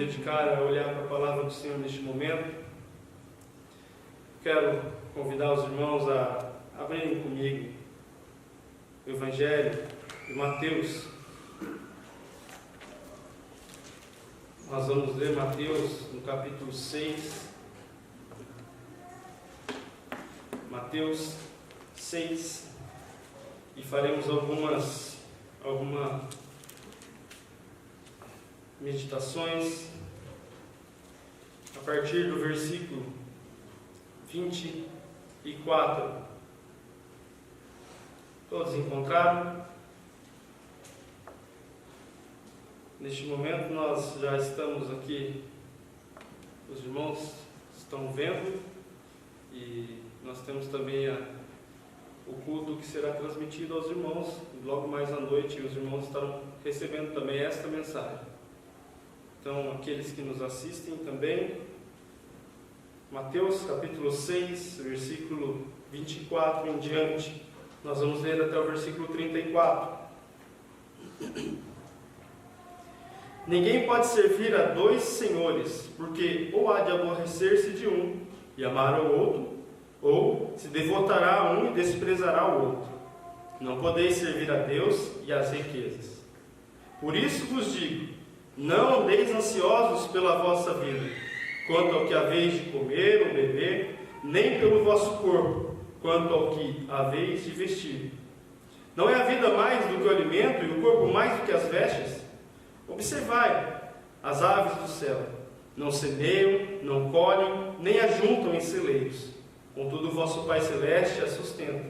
dedicar a olhar para a palavra do Senhor neste momento, quero convidar os irmãos a abrirem comigo o Evangelho de Mateus. Nós vamos ler Mateus no capítulo 6. Mateus 6. E faremos algumas meditações a partir do versículo 24. Todos encontraram? Neste momento nós já estamos aqui, os irmãos estão vendo, e nós temos também o culto que será transmitido aos irmãos, e logo mais à noite os irmãos estarão recebendo também esta mensagem. Então, aqueles que nos assistem também, Mateus capítulo 6, versículo 24 em diante, nós vamos ler até o versículo 34. Ninguém pode servir a dois senhores, porque ou há de aborrecer-se de um e amar o outro, ou se devotará a um e desprezará o outro. Não podeis servir a Deus e às riquezas. Por isso vos digo, não andeis ansiosos pela vossa vida, quanto ao que haveis de comer ou beber, nem pelo vosso corpo, quanto ao que haveis de vestir. Não é a vida mais do que o alimento, e o corpo mais do que as vestes? Observai as aves do céu, não semeiam, não colhem, nem ajuntam em celeiros, contudo o vosso Pai Celeste as sustenta.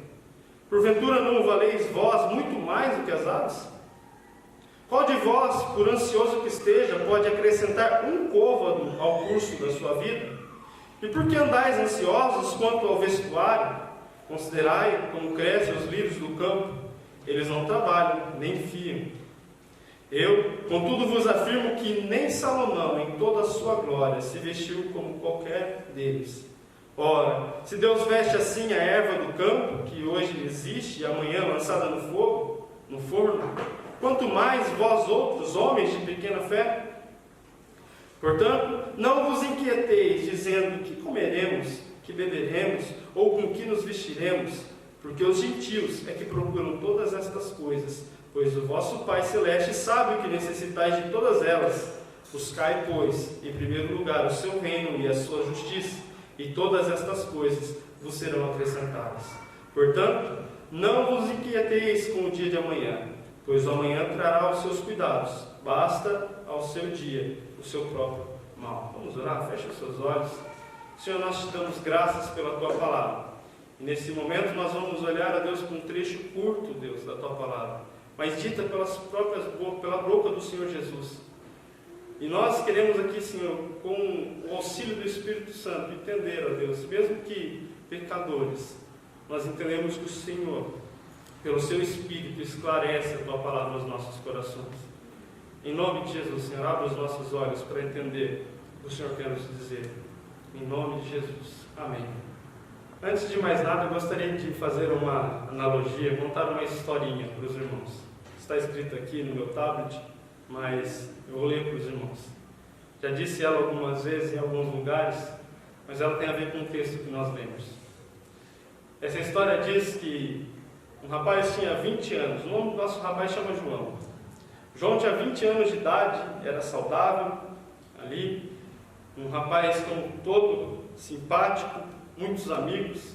Porventura não valeis vós muito mais do que as aves? Qual de vós, por ansioso que esteja, pode acrescentar um côvado ao curso da sua vida? E por que andais ansiosos quanto ao vestuário? Considerai como crescem os lírios do campo, eles não trabalham, nem fiam. Eu, contudo, vos afirmo que nem Salomão, em toda a sua glória, se vestiu como qualquer deles. Ora, se Deus veste assim a erva do campo, que hoje existe e amanhã lançada no fogo, no forno, quanto mais vós outros, homens de pequena fé? Portanto, não vos inquieteis, dizendo que comeremos, que beberemos, ou com que nos vestiremos, porque os gentios é que procuram todas estas coisas, pois o vosso Pai Celeste sabe o que necessitais de todas elas. Buscai, pois, em primeiro lugar o seu reino e a sua justiça, e todas estas coisas vos serão acrescentadas. Portanto, não vos inquieteis com o dia de amanhã, pois o amanhã trará os seus cuidados. Basta ao seu dia o seu próprio mal. Vamos orar? Feche os seus olhos. Senhor, nós te damos graças pela tua palavra. E nesse momento nós vamos olhar a Deus com um trecho curto, Deus, da tua palavra, mas dita pela boca do Senhor Jesus. E nós queremos aqui, Senhor, com o auxílio do Espírito Santo, entender, ó Deus, mesmo que pecadores, nós entendemos que o Senhor, pelo seu Espírito, esclarece a tua palavra aos nossos corações. Em nome de Jesus, Senhor, abre os nossos olhos para entender o que o Senhor quer nos dizer. Em nome de Jesus. Amém. Antes de mais nada, eu gostaria de fazer uma analogia, contar uma historinha para os irmãos. Está escrito aqui no meu tablet, mas eu vou ler para os irmãos. Já disse ela algumas vezes em alguns lugares, mas ela tem a ver com o texto que nós lemos. Essa história diz que um rapaz tinha 20 anos. O nome do nosso rapaz chama João. João tinha 20 anos de idade, era saudável ali, um rapaz como todo simpático, muitos amigos.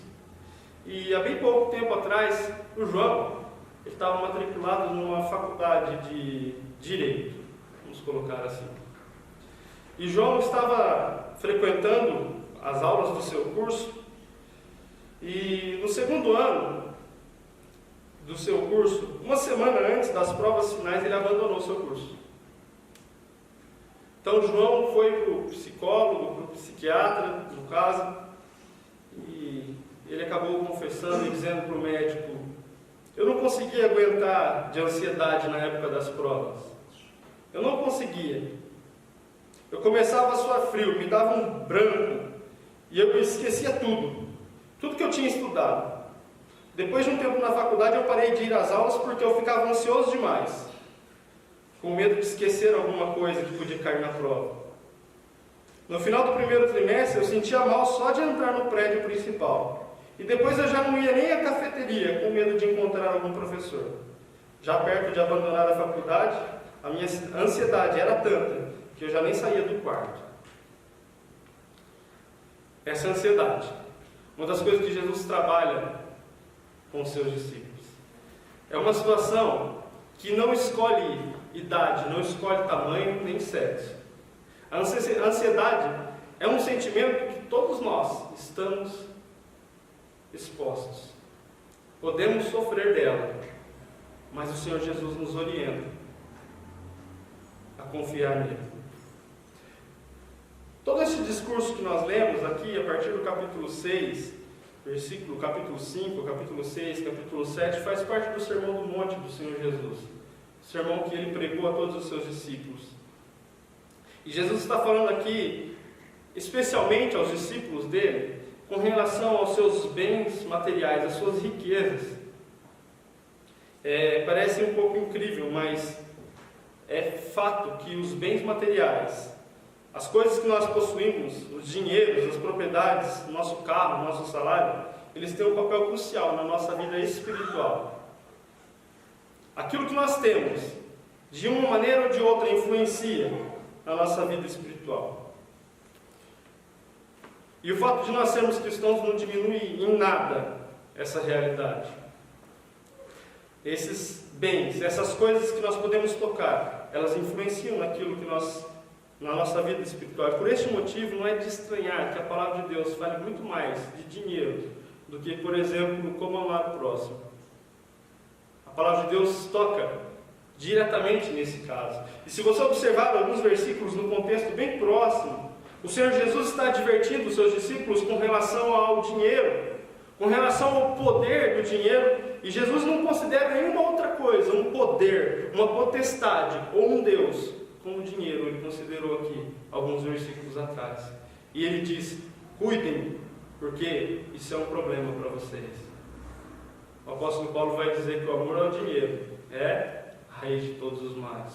E há bem pouco tempo atrás, o João estava matriculado numa faculdade de Direito, vamos colocar assim. E João estava frequentando as aulas do seu curso, e no segundo ano do seu curso, uma semana antes das provas finais, ele abandonou o seu curso. Então João foi para o psicólogo, para o psiquiatra, no caso, e ele acabou confessando e dizendo para o médico: eu não conseguia aguentar de ansiedade na época das provas. Eu não conseguia. Eu começava a suar frio, me dava um branco, e eu esquecia tudo que eu tinha estudado. Depois de um tempo na faculdade, eu parei de ir às aulas porque eu ficava ansioso demais, com medo de esquecer alguma coisa que podia cair na prova. No final do primeiro trimestre, eu sentia mal só de entrar no prédio principal. E depois eu já não ia nem à cafeteria, com medo de encontrar algum professor. Já perto de abandonar a faculdade, a minha ansiedade era tanta que eu já nem saía do quarto. Essa ansiedade, uma das coisas que Jesus trabalha com os seus discípulos. É uma situação que não escolhe idade, não escolhe tamanho nem sexo. A ansiedade é um sentimento que todos nós estamos expostos. Podemos sofrer dela, mas o Senhor Jesus nos orienta a confiar nele. Todo esse discurso que nós lemos aqui, a partir do capítulo 6, capítulo 5, capítulo 6, capítulo 7, faz parte do Sermão do Monte do Senhor Jesus. O sermão que ele pregou a todos os seus discípulos. E Jesus está falando aqui, especialmente aos discípulos dele, com relação aos seus bens materiais, às suas riquezas. Parece um pouco incrível, mas é fato que os bens materiais, as coisas que nós possuímos, os dinheiros, as propriedades, o nosso carro, o nosso salário, eles têm um papel crucial na nossa vida espiritual. Aquilo que nós temos, de uma maneira ou de outra, influencia na nossa vida espiritual. E o fato de nós sermos cristãos não diminui em nada essa realidade. Esses bens, essas coisas que nós podemos tocar, elas influenciam naquilo que na nossa vida espiritual. Por este motivo, não é de estranhar que a palavra de Deus fale muito mais de dinheiro do que, por exemplo, como amar o próximo. A palavra de Deus toca diretamente nesse caso. E se você observar alguns versículos no contexto bem próximo, o Senhor Jesus está advertindo os seus discípulos com relação ao dinheiro, com relação ao poder do dinheiro, e Jesus não considera nenhuma outra coisa, um poder, uma potestade ou um Deus, como o dinheiro. Ele considerou aqui, alguns versículos atrás. E ele diz: cuidem, porque isso é um problema para vocês. O apóstolo Paulo vai dizer que o amor ao dinheiro é a raiz de todos os males.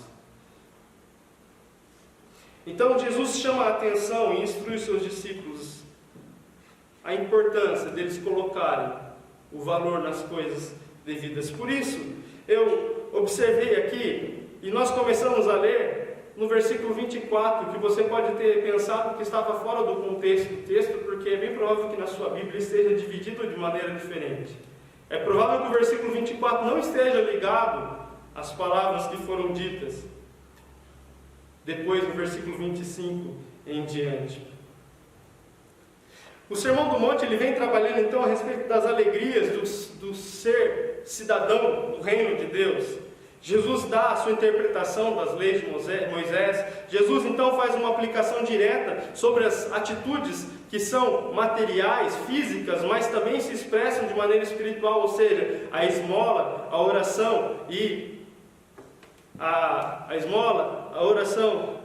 Então Jesus chama a atenção e instrui os seus discípulos a importância deles colocarem o valor nas coisas devidas. Por isso, eu observei aqui, e nós começamos a ler no versículo 24, que você pode ter pensado que estava fora do contexto do texto, porque é bem provável que na sua Bíblia esteja dividido de maneira diferente. É provável que o versículo 24 não esteja ligado às palavras que foram ditas depois do versículo 25 em diante. O Sermão do Monte ele vem trabalhando então a respeito das alegrias do ser cidadão do reino de Deus. Jesus dá a sua interpretação das leis de Moisés. Jesus então faz uma aplicação direta sobre as atitudes que são materiais, físicas, mas também se expressam de maneira espiritual, ou seja, a esmola, a oração e a oração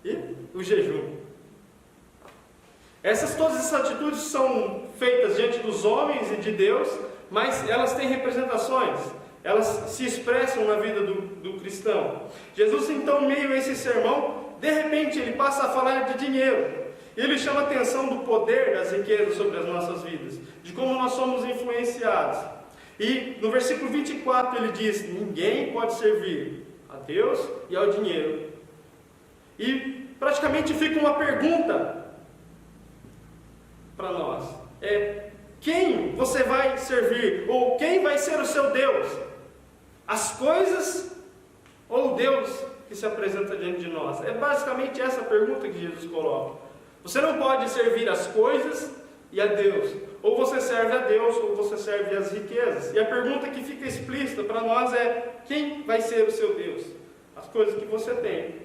e o jejum. Todas essas atitudes são feitas diante dos homens e de Deus, mas elas têm representações, elas se expressam na vida do cristão. Jesus então, em meio a esse sermão, de repente ele passa a falar de dinheiro. Ele chama a atenção do poder das riquezas sobre as nossas vidas, de como nós somos influenciados. E no versículo 24 ele diz: ninguém pode servir a Deus e ao dinheiro. E praticamente fica uma pergunta para nós: quem você vai servir? Ou quem vai ser o seu Deus? As coisas ou o Deus que se apresenta diante de nós? É basicamente essa a pergunta que Jesus coloca. Você não pode servir as coisas e a Deus. Ou você serve a Deus, ou você serve as riquezas. E a pergunta que fica explícita para nós é: quem vai ser o seu Deus? As coisas que você tem,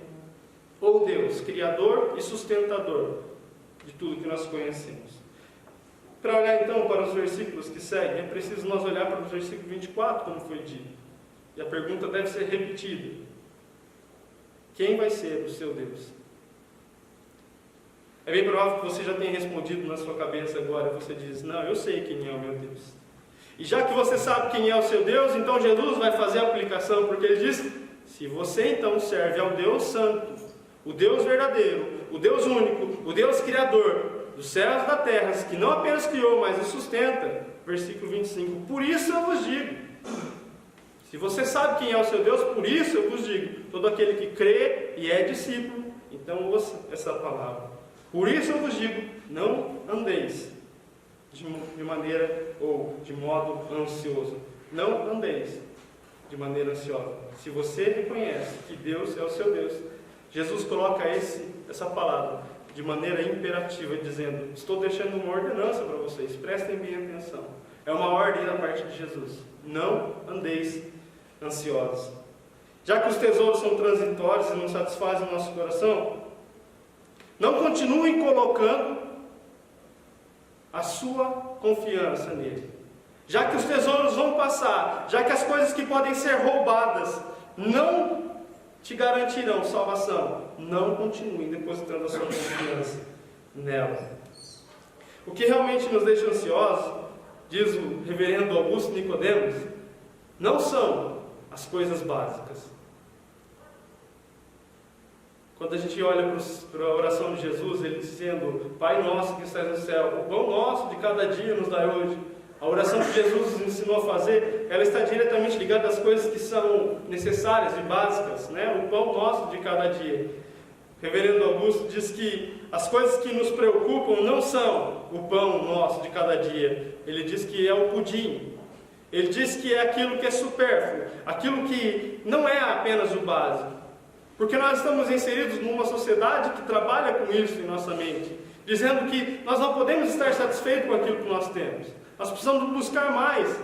ou Deus, Criador e sustentador de tudo que nós conhecemos. Para olhar então para os versículos que seguem, é preciso nós olhar para o versículo 24, como foi dito. E a pergunta deve ser repetida: quem vai ser o seu Deus? É bem provável que você já tenha respondido na sua cabeça agora. Você diz: não, eu sei quem é o meu Deus. E já que você sabe quem é o seu Deus, então Jesus vai fazer a aplicação, porque ele diz: se você então serve ao Deus Santo, o Deus verdadeiro, o Deus único, o Deus criador dos céus e da terra, que não apenas criou, mas o sustenta. Versículo 25. Por isso eu vos digo. Se você sabe quem é o seu Deus, por isso eu vos digo. Todo aquele que crê e é discípulo, então ouça essa palavra. Por isso eu vos digo, não andeis de maneira ou de modo ansioso. Não andeis de maneira ansiosa. Se você reconhece que Deus é o seu Deus, Jesus coloca essa palavra de maneira imperativa, dizendo: estou deixando uma ordenança para vocês, prestem bem atenção. É uma ordem da parte de Jesus. Não andeis ansiosos. Já que os tesouros são transitórios e não satisfazem o nosso coração, não continuem colocando a sua confiança nele. Já que os tesouros vão passar, já que as coisas que podem ser roubadas não te garantirão salvação, não continue depositando a sua confiança nela. O que realmente nos deixa ansiosos, diz o reverendo Augusto Nicodemos, não são as coisas básicas. Quando a gente olha para a oração de Jesus, ele dizendo: Pai nosso que estás no céu, o pão nosso de cada dia nos dai hoje. A oração que Jesus nos ensinou a fazer, ela está diretamente ligada às coisas que são necessárias e básicas, né? O pão nosso de cada dia. O reverendo Augusto diz que as coisas que nos preocupam não são o pão nosso de cada dia. Ele diz que é o pudim. Ele diz que é aquilo que é supérfluo, aquilo que não é apenas o básico. Porque nós estamos inseridos numa sociedade que trabalha com isso em nossa mente, dizendo que nós não podemos estar satisfeitos com aquilo que nós temos. Nós precisamos buscar mais.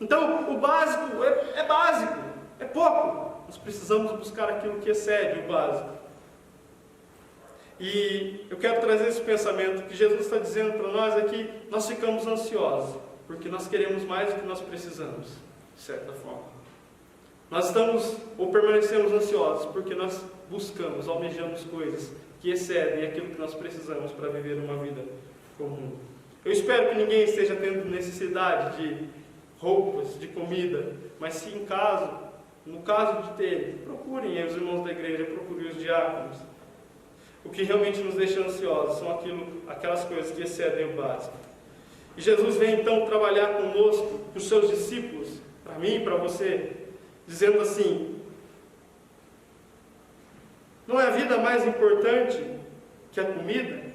Então, o básico é básico, é pouco. Nós precisamos buscar aquilo que excede o básico. E eu quero trazer esse pensamento que Jesus está dizendo para nós aqui. Nós ficamos ansiosos, porque nós queremos mais do que nós precisamos, de certa forma. Nós estamos ou permanecemos ansiosos, porque nós buscamos, almejamos coisas que excedem aquilo que nós precisamos para viver uma vida comum. Eu espero que ninguém esteja tendo necessidade de roupas, de comida, mas se no caso de ter, procurem os irmãos da igreja, procurem os diáconos. O que realmente nos deixa ansiosos são aquelas coisas que excedem o básico. E Jesus vem então trabalhar conosco, com os seus discípulos, para mim e para você, dizendo assim: não é a vida mais importante que a comida?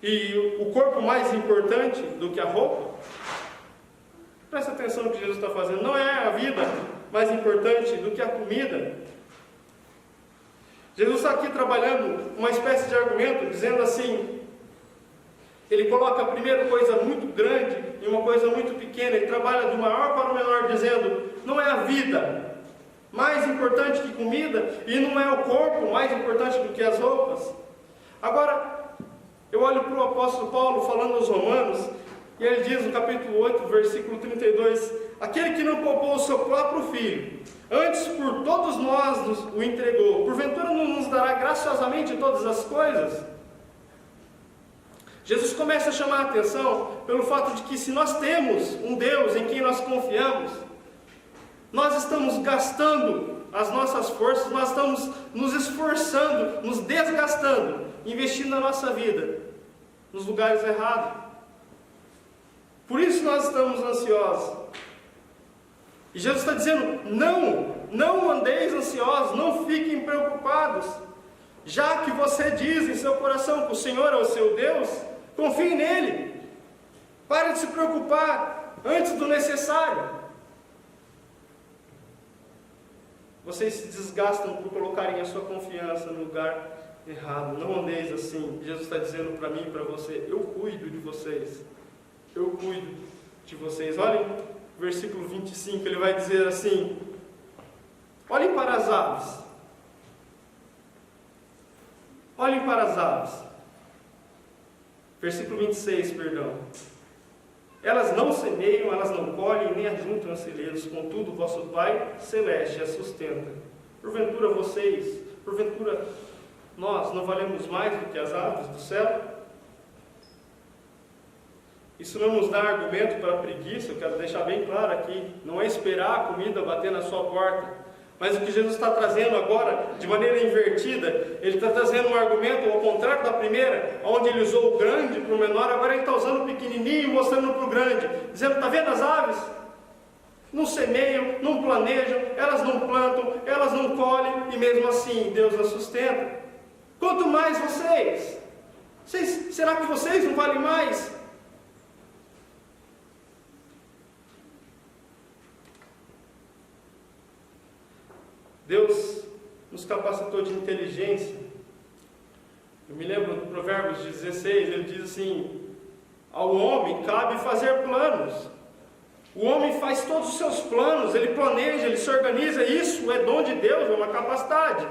E o corpo mais importante do que a roupa? Presta atenção no que Jesus está fazendo. Não é a vida mais importante do que a comida? Jesus está aqui trabalhando uma espécie de argumento, dizendo assim, ele coloca a primeira coisa muito grande e uma coisa muito pequena, ele trabalha do maior para o menor, dizendo: não é a vida mais importante que comida, e não é o corpo mais importante do que as roupas. Agora, eu olho para o apóstolo Paulo falando aos Romanos, e ele diz no capítulo 8, versículo 32, aquele que não poupou o seu próprio filho, antes por todos nós o entregou, porventura não nos dará graciosamente todas as coisas? Jesus começa a chamar a atenção pelo fato de que se nós temos um Deus em quem nós confiamos, nós estamos gastando as nossas forças, nós estamos nos esforçando, nos desgastando, investindo na nossa vida nos lugares errados. Por isso nós estamos ansiosos. E Jesus está dizendo: não andeis ansiosos, não fiquem preocupados. Já que você diz em seu coração que o Senhor é o seu Deus, confie nele. Pare de se preocupar antes do necessário. Vocês se desgastam por colocarem a sua confiança no lugar errado. Não andeis assim. Jesus está dizendo para mim e para você: eu cuido de vocês. Eu cuido de vocês. Olhem, versículo 25, ele vai dizer assim: olhem para as aves. Olhem para as aves. Versículo 26, perdão. Elas não semeiam, elas não colhem, nem ajuntam a celeiros, contudo vosso Pai Celeste as sustenta. Porventura nós não valemos mais do que as aves do céu? Isso não nos dá argumento para a preguiça. Eu quero deixar bem claro aqui, não é esperar a comida bater na sua porta. Mas o que Jesus está trazendo agora, de maneira invertida, ele está trazendo um argumento ao contrário da primeira, onde ele usou o grande para o menor, agora ele está usando o pequenininho e mostrando para o grande, dizendo: está vendo as aves? Não semeiam, não planejam, elas não plantam, elas não colhem, e mesmo assim Deus as sustenta. Quanto mais vocês? Será que vocês não valem mais? Deus nos capacitou de inteligência. Eu me lembro do Provérbios 16, ele diz assim: ao homem cabe fazer planos. O homem faz todos os seus planos, ele planeja, ele se organiza. Isso é dom de Deus, é uma capacidade.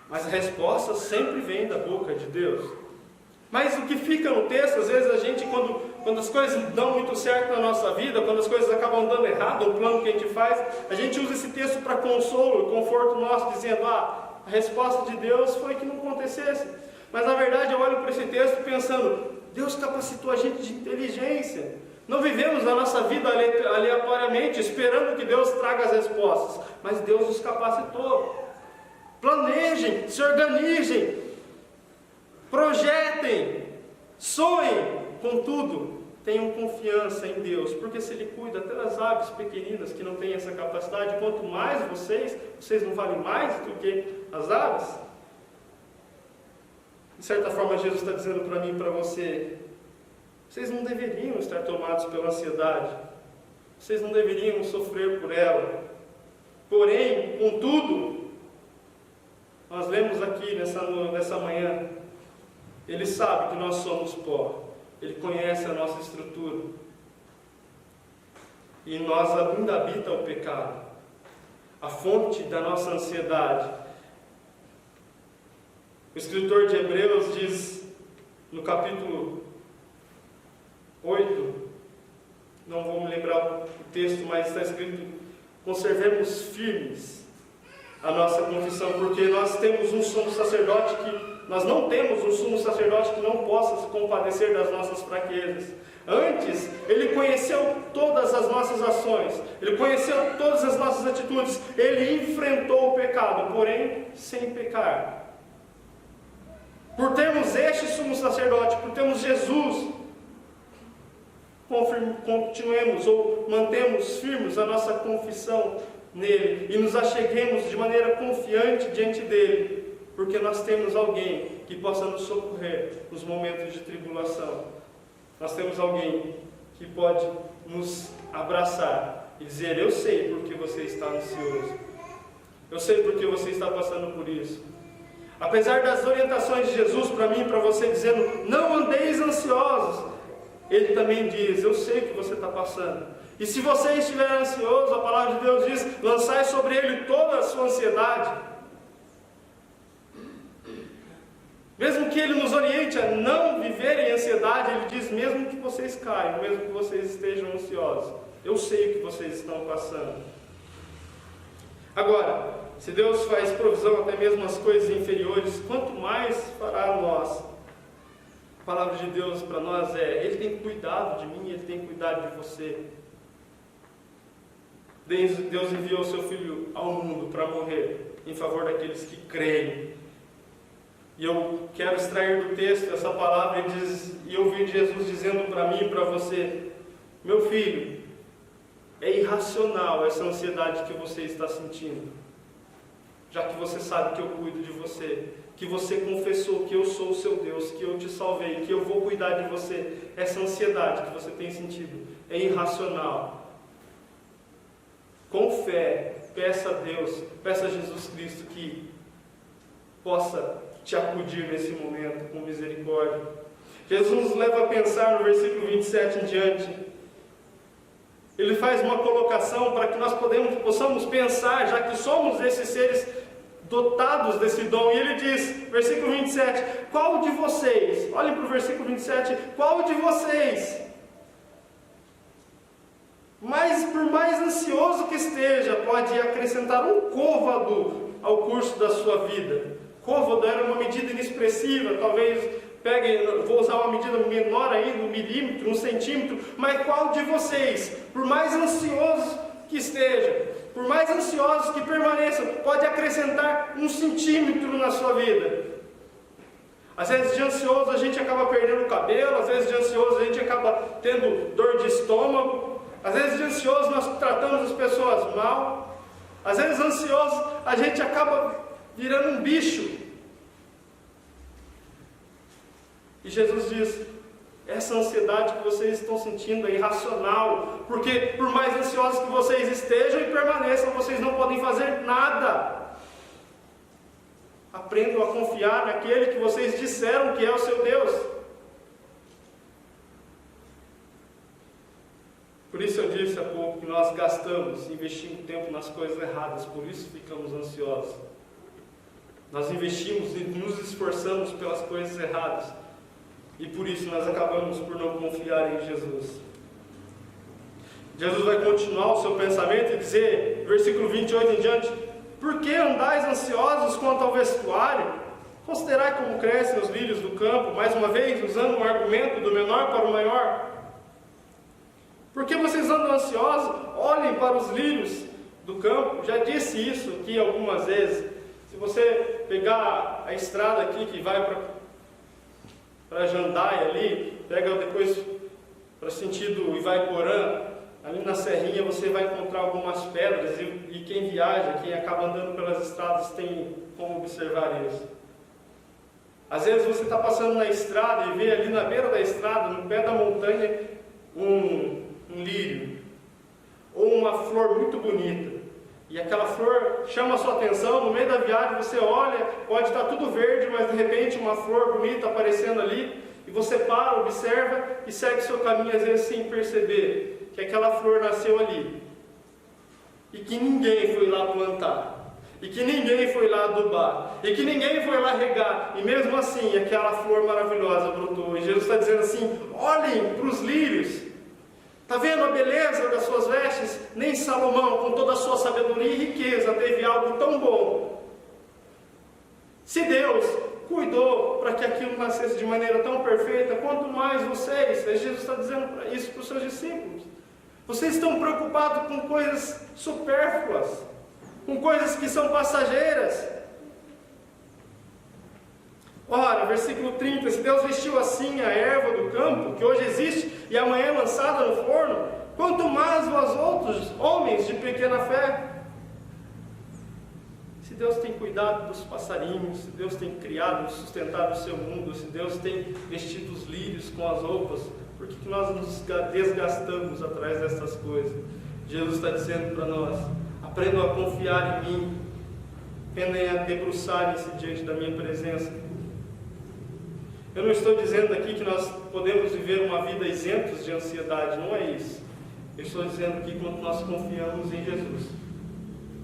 Mas a resposta sempre vem da boca de Deus. Mas o que fica no texto, às vezes a gente, quando as coisas não dão muito certo na nossa vida, quando as coisas acabam dando errado, o plano que a gente faz, a gente usa esse texto para consolo e conforto nosso, dizendo: a resposta de Deus foi que não acontecesse. Mas na verdade eu olho para esse texto pensando: Deus capacitou a gente de inteligência. Não vivemos a nossa vida aleatoriamente, esperando que Deus traga as respostas, mas Deus nos capacitou. Planejem, se organizem, projetem, sonhem, contudo, tenham confiança em Deus, porque se Ele cuida até das aves pequeninas que não têm essa capacidade, quanto mais vocês não valem mais do que as aves? De certa forma, Jesus está dizendo para mim e para você: vocês não deveriam estar tomados pela ansiedade, vocês não deveriam sofrer por ela. Porém, contudo, nós lemos aqui nessa manhã, Ele sabe que nós somos pó, Ele conhece a nossa estrutura, e em nós ainda habita o pecado, a fonte da nossa ansiedade. O escritor de Hebreus diz no capítulo 8, não vou me lembrar o texto, mas está escrito: conservemos firmes a nossa confissão, porque nós temos um sumo sacerdote nós não temos um sumo sacerdote que não possa se compadecer das nossas fraquezas. Antes, Ele conheceu todas as nossas ações, Ele conheceu todas as nossas atitudes, Ele enfrentou o pecado, porém sem pecar. Por termos este sumo sacerdote, por termos Jesus, continuemos ou mantemos firmes a nossa confissão nele e nos acheguemos de maneira confiante diante dele, porque nós temos alguém que possa nos socorrer nos momentos de tribulação. Nós temos alguém que pode nos abraçar e dizer: eu sei porque você está ansioso, eu sei porque você está passando por isso. Apesar das orientações de Jesus para mim e para você, dizendo: não andeis ansiosos, Ele também diz: eu sei o que você está passando. E se você estiver ansioso, a palavra de Deus diz: lançai sobre Ele toda a sua ansiedade. Mesmo que Ele nos oriente a não viver em ansiedade, Ele diz: mesmo que vocês caiam, mesmo que vocês estejam ansiosos, eu sei o que vocês estão passando. Agora, se Deus faz provisão até mesmo às coisas inferiores, quanto mais fará a nós? A palavra de Deus para nós é: Ele tem cuidado de mim, Ele tem cuidado de você. Deus enviou o seu Filho ao mundo para morrer em favor daqueles que creem. E eu quero extrair do texto essa palavra e eu vi Jesus dizendo para mim e para você: meu filho, é irracional essa ansiedade que você está sentindo, já que você sabe que eu cuido de você, que você confessou que eu sou o seu Deus, que eu te salvei, que eu vou cuidar de você. Essa ansiedade que você tem sentido é irracional. Com fé, peça a Deus, peça a Jesus Cristo que possa te acudir nesse momento com misericórdia. Jesus nos leva a pensar no versículo 27 em diante. Ele faz uma colocação para que nós possamos pensar, já que somos esses seres dotados desse dom. E ele diz, versículo 27, qual de vocês, olhem para o versículo 27, qual de vocês, por mais ansioso que esteja, pode acrescentar um côvado ao curso da sua vida? Côvado era uma medida inexpressiva, talvez vou usar uma medida menor ainda, um milímetro, um centímetro, mas qual de vocês, por mais ansioso que esteja, por mais ansiosos que permaneçam, pode acrescentar 1 centímetro na sua vida. Às vezes de ansioso a gente acaba perdendo o cabelo, às vezes de ansioso a gente acaba tendo dor de estômago, às vezes de ansioso nós tratamos as pessoas mal, às vezes ansioso a gente acaba virando um bicho. E Jesus diz: essa ansiedade que vocês estão sentindo é irracional, porque por mais ansiosos que vocês estejam e permaneçam, vocês não podem fazer nada. Aprendam a confiar naquele que vocês disseram que é o seu Deus. Por isso eu disse há pouco que nós gastamos, investimos tempo nas coisas erradas, por isso ficamos ansiosos. Nós investimos e nos esforçamos pelas coisas erradas, e por isso nós acabamos por não confiar em Jesus. Jesus vai continuar o seu pensamento e dizer, versículo 28 em diante: por que andais ansiosos quanto ao vestuário? Considerai como crescem os lírios do campo, mais uma vez usando um argumento do menor para o maior. Por que vocês andam ansiosos? Olhem para os lírios do campo. Já disse isso aqui algumas vezes. Se você pegar a estrada aqui que vai para Jandaia ali, pega depois para sentido Ivaiporã, ali na serrinha você vai encontrar algumas pedras, e quem viaja, quem acaba andando pelas estradas tem como observar isso. Às vezes você está passando na estrada e vê ali na beira da estrada, no pé da montanha, um lírio, ou uma flor muito bonita, e aquela flor chama a sua atenção. No meio da viagem você olha, pode estar tudo verde, mas de repente uma flor bonita aparecendo ali, e você para, observa e segue seu caminho, às vezes sem perceber que aquela flor nasceu ali, e que ninguém foi lá plantar, e que ninguém foi lá adubar, e que ninguém foi lá regar, e mesmo assim aquela flor maravilhosa brotou. E Jesus está dizendo assim: olhem para os lírios. Está vendo a beleza das suas vestes? Nem Salomão, com toda a sua sabedoria e riqueza, teve algo tão bom. Se Deus cuidou para que aquilo nascesse de maneira tão perfeita, quanto mais vocês. Jesus está dizendo isso para os seus discípulos. Vocês estão preocupados com coisas supérfluas, com coisas que são passageiras. Ora, versículo 30, se Deus vestiu assim a erva do campo, que hoje existe e amanhã é lançada no forno, quanto mais vós outros, homens de pequena fé. Se Deus tem cuidado dos passarinhos, se Deus tem criado e sustentado o seu mundo, se Deus tem vestido os lírios com as roupas, por que nós nos desgastamos atrás dessas coisas? Jesus está dizendo para nós: aprendam a confiar em mim, aprendem a debruçarem-se diante da minha presença. Eu não estou dizendo aqui que nós podemos viver uma vida isentos de ansiedade, não é isso. Eu estou dizendo que quando nós confiamos em Jesus,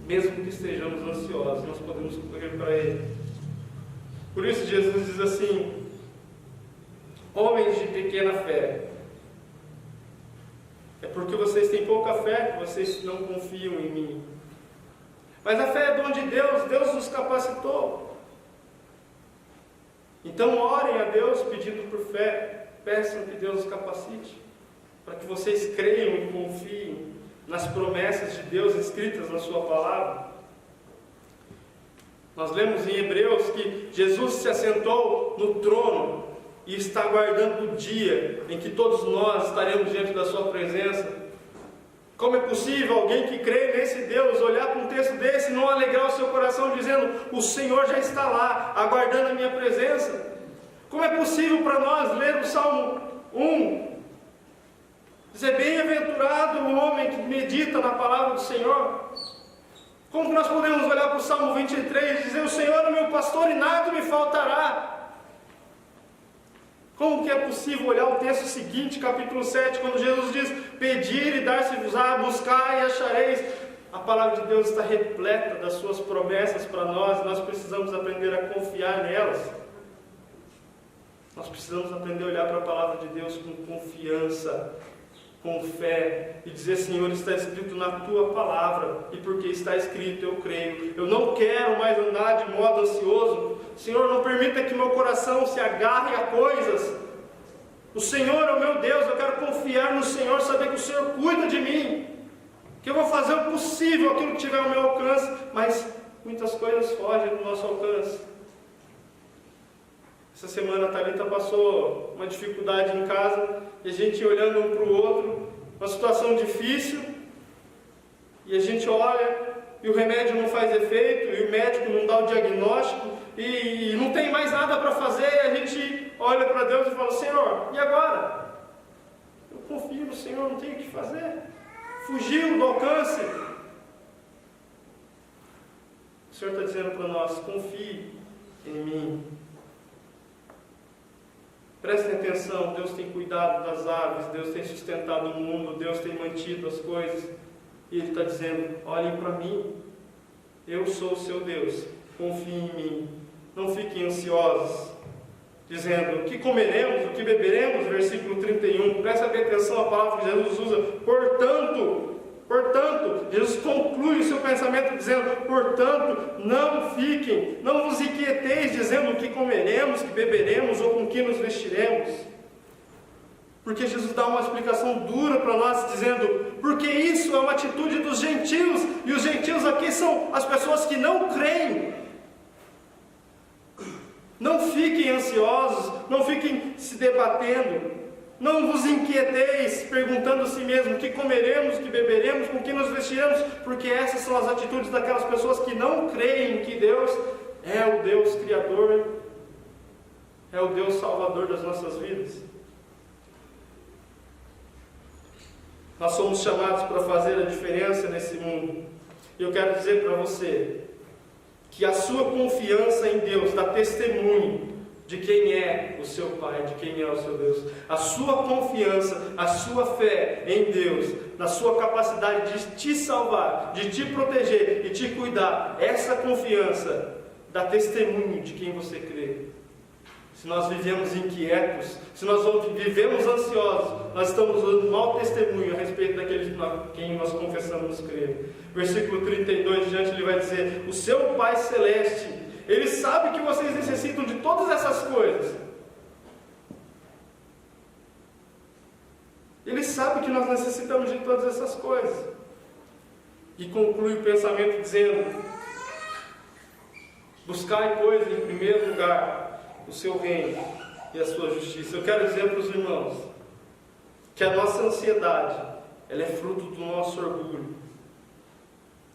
mesmo que estejamos ansiosos, nós podemos correr para Ele. Por isso Jesus diz assim: homens de pequena fé. É porque vocês têm pouca fé que vocês não confiam em mim. Mas a fé é dom de Deus, Deus nos capacitou. Então orem a Deus pedindo por fé, peçam que Deus os capacite, para que vocês creiam e confiem nas promessas de Deus escritas na sua palavra. Nós lemos em Hebreus que Jesus se assentou no trono e está aguardando o dia em que todos nós estaremos diante da sua presença. Como é possível alguém que crê nesse Deus olhar para um texto desse e não alegrar o seu coração dizendo: o Senhor já está lá, aguardando a minha presença? Como é possível para nós ler o Salmo 1, dizer: bem-aventurado o homem que medita na palavra do Senhor? Como que nós podemos olhar para o Salmo 23 e dizer: o Senhor é o meu pastor e nada me faltará? Como que é possível olhar o texto seguinte, capítulo 7, quando Jesus diz: pedir e dar-se-vos-á, buscar e achareis? A palavra de Deus está repleta das suas promessas para nós, nós precisamos aprender a confiar nelas. Nós precisamos aprender a olhar para a palavra de Deus com confiança, com fé, e dizer: Senhor, está escrito na Tua palavra, e porque está escrito eu creio. Eu não quero mais andar de modo ansioso. Senhor, não permita que meu coração se agarre a coisas. O Senhor é o meu Deus, eu quero confiar no Senhor, saber que o Senhor cuida de mim, que eu vou fazer o possível possível, aquilo que tiver ao meu alcance, mas muitas coisas fogem do nosso alcance. Essa semana a Thalita passou uma dificuldade em casa, e a gente olhando um para o outro, uma situação difícil, e a gente olha, e o remédio não faz efeito, e o médico não dá o diagnóstico, e não tem mais nada para fazer, e a gente olha para Deus e fala: Senhor, e agora? Eu confio no Senhor, não tenho o que fazer. Fugiu do alcance. O Senhor está dizendo para nós: confie em mim. Prestem atenção, Deus tem cuidado das aves, Deus tem sustentado o mundo, Deus tem mantido as coisas. E Ele está dizendo: olhem para mim, eu sou o seu Deus, confiem em mim, não fiquem ansiosos, dizendo: o que comeremos, o que beberemos, versículo 31, presta bem atenção à palavra que Jesus usa, portanto, Jesus conclui o seu pensamento dizendo: portanto, não vos inquieteis dizendo o que comeremos, que beberemos ou com que nos vestiremos. Porque Jesus dá uma explicação dura para nós, dizendo: porque isso é uma atitude dos gentios, e os gentios aqui são as pessoas que não creem. Não fiquem ansiosos, não fiquem se debatendo, não vos inquieteis perguntando a si mesmo: o que comeremos, o que beberemos, com que nos vestiremos, porque essas são as atitudes daquelas pessoas que não creem que Deus é o Deus Criador, é o Deus Salvador das nossas vidas. Nós somos chamados para fazer a diferença nesse mundo. E eu quero dizer para você que a sua confiança em Deus dá testemunho de quem é o seu Pai, de quem é o seu Deus. A sua confiança, a sua fé em Deus, na sua capacidade de te salvar, de te proteger e te cuidar, essa confiança dá testemunho de quem você crê. Se nós vivemos inquietos, se nós vivemos ansiosos, nós estamos dando mau testemunho a respeito daqueles quem nós confessamos crer. Versículo 32 diante, ele vai dizer: o seu Pai Celeste, Ele sabe que vocês necessitam de todas essas coisas. Ele sabe que nós necessitamos de todas essas coisas. E conclui o pensamento dizendo: buscai, pois, em primeiro lugar o seu reino e a sua justiça. Eu quero dizer para os irmãos que a nossa ansiedade, ela é fruto do nosso orgulho.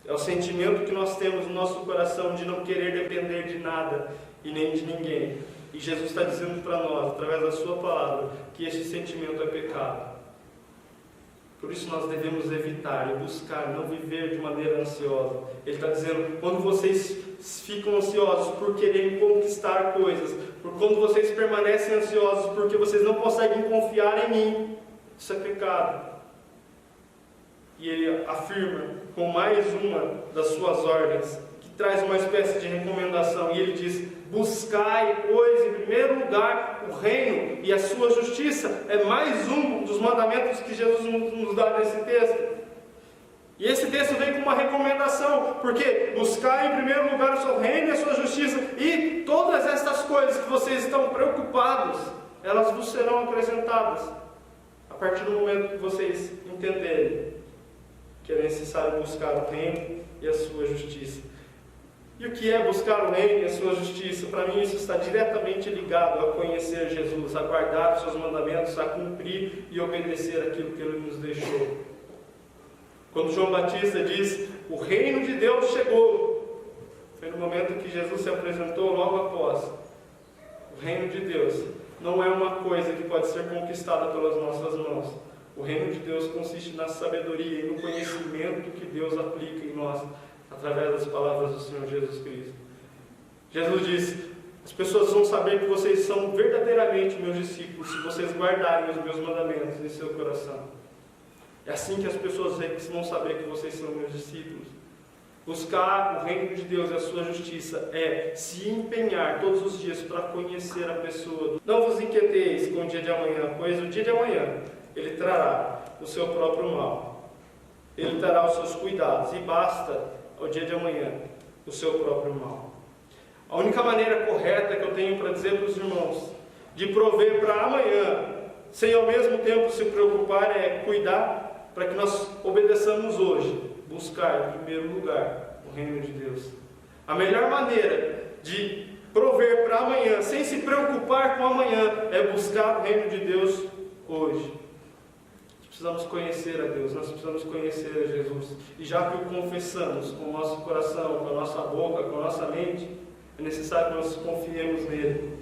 É o sentimento que nós temos no nosso coração de não querer depender de nada e nem de ninguém. E Jesus está dizendo para nós, através da sua palavra, que esse sentimento é pecado. Por isso nós devemos evitar e buscar não viver de maneira ansiosa. Ele está dizendo: quando vocês ficam ansiosos por quererem conquistar coisas, quando vocês permanecem ansiosos porque vocês não conseguem confiar em mim, isso é pecado. E ele afirma com mais uma das suas ordens, que traz uma espécie de recomendação, e ele diz: buscai, pois, em primeiro lugar o reino e a sua justiça. É mais um dos mandamentos que Jesus nos dá nesse texto. E esse texto vem com uma recomendação, porque buscai em primeiro lugar o seu reino e a sua justiça, e todas estas coisas que vocês estão preocupados, elas vos serão acrescentadas, a partir do momento que vocês entenderem que é necessário buscar o reino e a sua justiça. E o que é buscar o reino e a sua justiça? Para mim isso está diretamente ligado a conhecer Jesus, a guardar os seus mandamentos, a cumprir e obedecer aquilo que Ele nos deixou. Quando João Batista diz: o reino de Deus chegou, foi no momento que Jesus se apresentou logo após. O reino de Deus não é uma coisa que pode ser conquistada pelas nossas mãos. O reino de Deus consiste na sabedoria e no conhecimento que Deus aplica em nós, através das palavras do Senhor Jesus Cristo. Jesus disse: as pessoas vão saber que vocês são verdadeiramente meus discípulos se vocês guardarem os meus mandamentos em seu coração. É assim que as pessoas vão saber que vocês são meus discípulos. Buscar o reino de Deus e a sua justiça é se empenhar todos os dias para conhecer a pessoa. Não vos inquieteis com o dia de amanhã, pois o dia de amanhã ele trará o seu próprio mal. Ele trará os seus cuidados, e basta ao dia de amanhã o seu próprio mal. A única maneira correta que eu tenho para dizer para os irmãos de prover para amanhã, sem ao mesmo tempo se preocupar, é cuidar para que nós obedeçamos hoje buscar em primeiro lugar o reino de Deus. A melhor maneira de prover para amanhã, sem se preocupar com amanhã, é buscar o reino de Deus hoje. Nós precisamos conhecer a Deus, nós precisamos conhecer a Jesus. E já que o confessamos com o nosso coração, com a nossa boca, com a nossa mente, é necessário que nós confiemos nele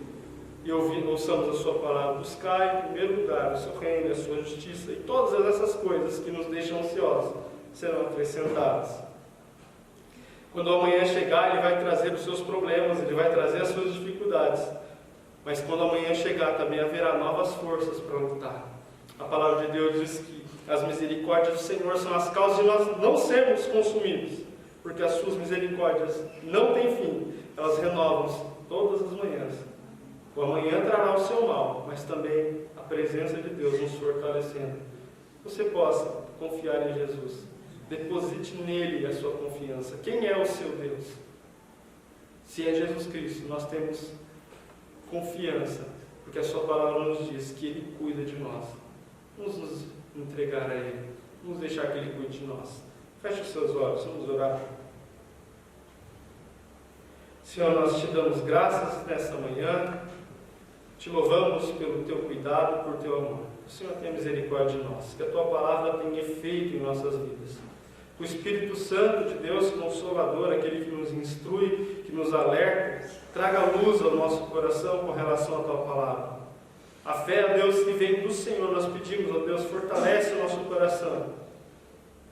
e ouçamos a sua palavra. Buscar em primeiro lugar o seu reino, a sua justiça, e todas essas coisas que nos deixam ansiosos serão acrescentadas. Quando o amanhã chegar, ele vai trazer os seus problemas, ele vai trazer as suas dificuldades. Mas quando o amanhã chegar, também haverá novas forças para lutar. A palavra de Deus diz que as misericórdias do Senhor são as causas de nós não sermos consumidos, porque as suas misericórdias não têm fim, elas renovam-se todas as manhãs. O amanhã trará o seu mal, mas também a presença de Deus nos fortalecendo. Você possa confiar em Jesus. Deposite nele a sua confiança. Quem é o seu Deus? Se é Jesus Cristo, nós temos confiança, porque a sua palavra nos diz que ele cuida de nós. Vamos nos entregar a ele, vamos deixar que ele cuide de nós. Feche os seus olhos, vamos orar. Senhor, nós te damos graças nesta manhã, te louvamos pelo teu cuidado, por teu amor. O Senhor tenha misericórdia de nós, que a tua palavra tenha efeito em nossas vidas. O Espírito Santo de Deus, Consolador, aquele que nos instrui, que nos alerta, traga luz ao nosso coração com relação à tua palavra. A fé, a Deus, que vem do Senhor, nós pedimos, ó Deus, fortalece o nosso coração,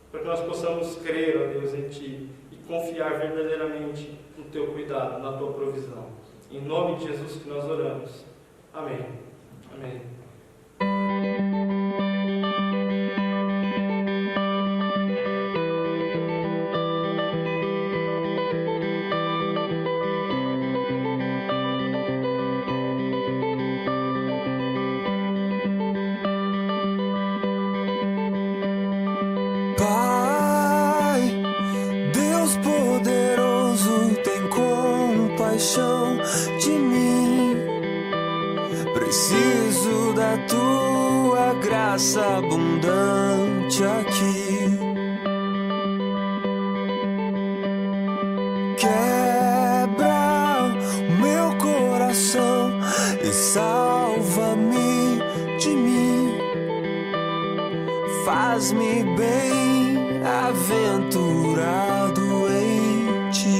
para que nós possamos crer, ó Deus, em Ti e confiar verdadeiramente no Teu cuidado, na Tua provisão. Em nome de Jesus que nós oramos. Amém. Amém. De mim, preciso da tua graça abundante aqui. Quebra o meu coração e salva-me de mim. Faz-me bem aventurado em ti.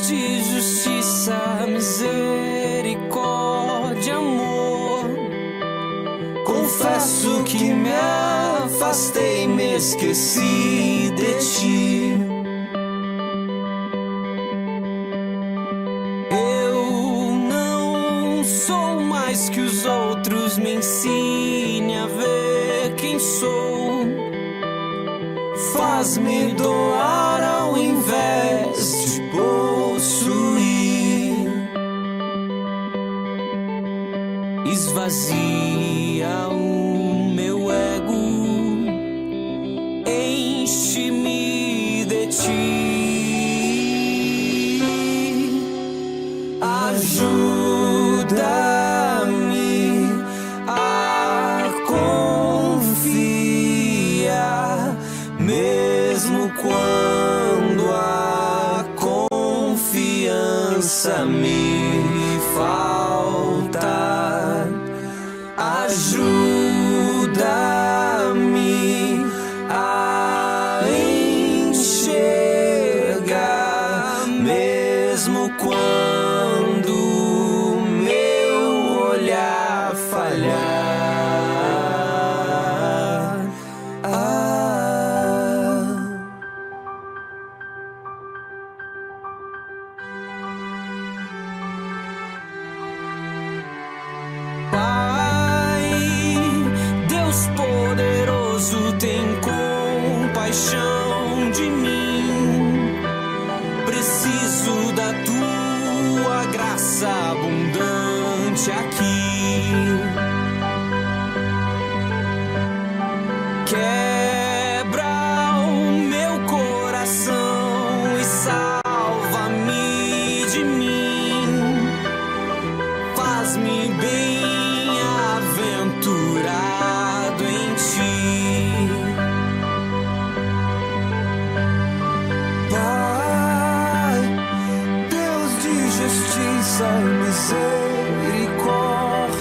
De justiça, misericórdia, amor. Confesso que me afastei, me esqueci de ti. Eu não sou mais que os outros, me ensine a ver quem sou. Faz-me doar ao invés de possuir. Esvazia o meu ego, enche-me de ti. Ajuda-me a confiar, mesmo quando a confiança me falta. Ajuda-me a enxergar, mesmo quando meu olhar falhar. Pai,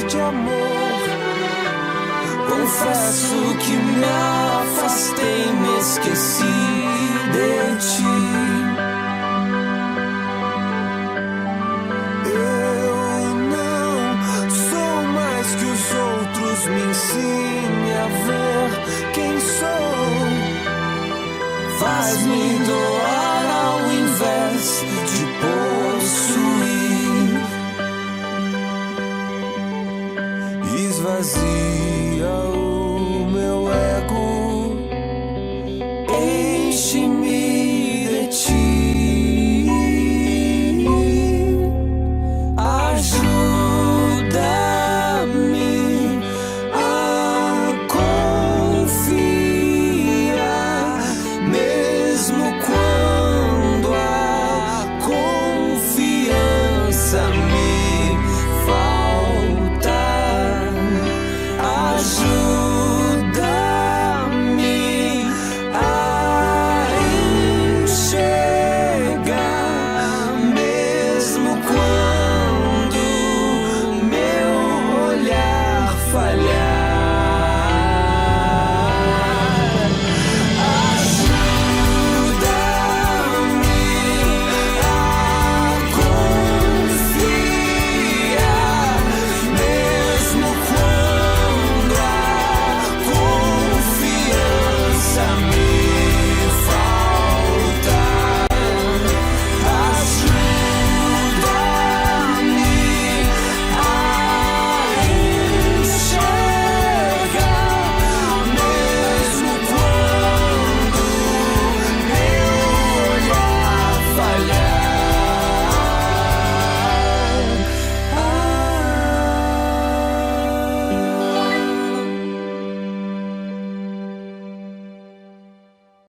de amor. Confesso que me afastei, me esqueci de ti. Eu não sou mais que os outros, me ensine a ver quem sou. Faz-me doar ao invés de possuir. Esvazia o